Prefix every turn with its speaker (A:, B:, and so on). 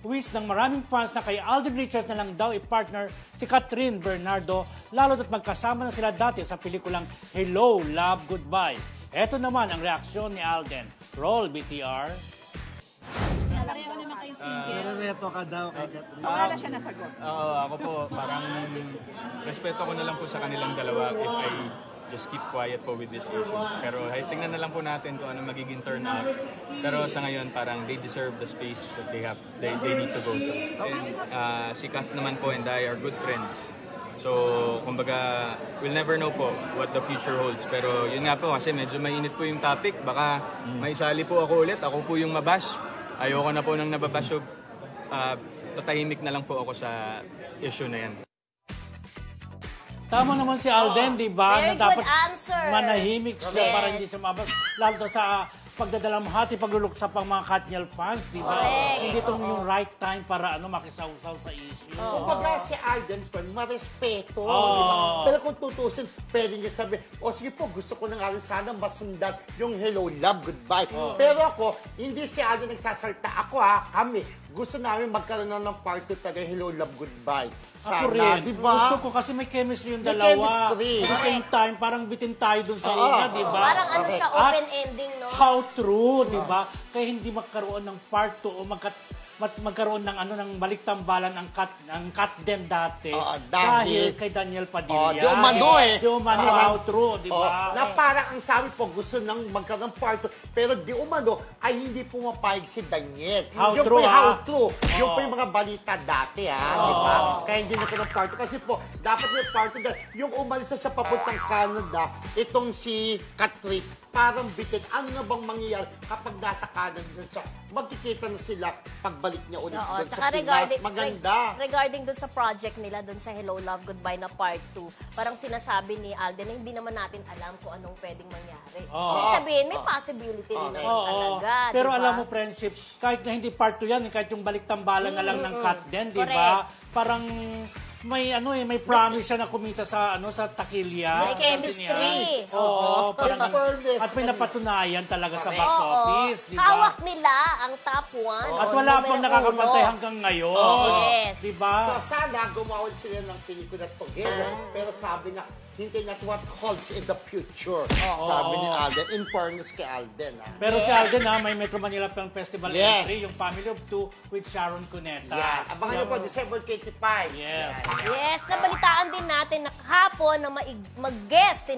A: wish ng maraming fans na kay Alden Richards na lang daw i-partner si Catherine Bernardo, lalo na't magkasama na sila dati sa pelikulang Hello, Love, Goodbye. Ito naman ang reaksyon ni Alden. Roll, BTR.
B: Pareho naman kayong single.
C: Reto ka daw kay Catherine.
B: Wala siya nasagot.
D: Oo, ako po, parang respeto ko na lang po sa kanilang dalawa if I just keep quiet po with this issue. Pero tingnan na lang po natin kung ano magiging turn out. Pero sa ngayon, parang they deserve the space that they have, they need to go to. And si Kat naman po and I are good friends. So, kumbaga, we'll never know po what the future holds. Pero yun nga po, kasi medyo mainit po yung topic. Baka maisali po ako ulit. Ako po yung mabash. Ayoko na po nang nababash. Tatahimik na lang po ako sa issue na yan.
A: Tama naman si Alden, di ba?
E: Very
A: Na dapat
E: good answer.
A: manahimik siya
E: Yes.
A: para hindi sumabas. Lalo sa pagdadalamhati, pagluluksa pang mga Katniel fans, di ba?
E: Correct.
A: Hindi itong yung right time para makisawsaw sa issue.
C: Kumbaga si Alden po, marespeto, di ba? Pero kung tutusin, pwede niya sabihin, o sige po, gusto ko na nga rin sana masundan yung Hello, Love, Goodbye. Pero ako, hindi si Alden nagsasalta. Ako kami, gusto namin magkaroon na ng part 2 taga Hello, Love, Goodbye.
A: Ako
C: Sana,
A: rin.
C: di ba?
A: Gusto ko kasi may chemistry yung
C: May
A: dalawa.
C: chemistry.
A: At the same time, parang bitin tayo dun sa una, di ba?
E: Parang ano siya, open ending, no?
A: How true, di ba? Kaya hindi magkaroon ng part 2 o magkaroon ng ng baliktambalan ang cut din dati. Dahil kay Daniel Padilla.
C: Di umano
A: Di umano, how true, di ba?
C: Na parang ang sabi po, gusto nang magkaroon ng part 2, pero di umano ay hindi pumapayag si Daniel.
A: How
C: yung
A: true,
C: po how true. Yung po yung mga balita dati, di ba? Kaya hindi na ng part 2. Kasi po, dapat may part 2 dahil yung umalis na siya papuntang Canada, itong si Catherine, parang bitin. Ano na bang mangyayari kapag nasa Canada siya? Magkikita na sila pagbalik niya ulit doon sa Pinas. Maganda.
E: Regarding doon sa project nila, doon sa Hello, Love, Goodbye na part 2, parang sinasabi ni Alden na hindi naman natin alam kung anong pwedeng mangyari. Ibig sabihin, may possibility rin naman talaga.
A: Pero
E: diba?
A: alam mo, friendship, kahit na hindi part 2 yan, kahit yung baliktambalan na lang ng cut din, di ba? Parang may may promise siya na kumita sa sa takilya.
E: May chemistry.
A: Oo, parang at may napatunayan talaga sa box office, di ba?
E: Hawak nila ang top 1.
A: At wala pang nakakapantay hanggang ngayon.
E: Yes.
A: Di ba?
C: So sana gumawa sila ng pelikula together, pero sabi nga, hintayin natin what holds in the future. Sabi ni Alden. In fairness kay Alden.
A: Pero si Alden may Metro Manila Film Festival entry, yung Family of Two with Sharon Cuneta.
C: Yan. Abangan niyo po, December 25.
A: Yes.
E: Yes, nabalitaan din natin na kahapon na mag-guest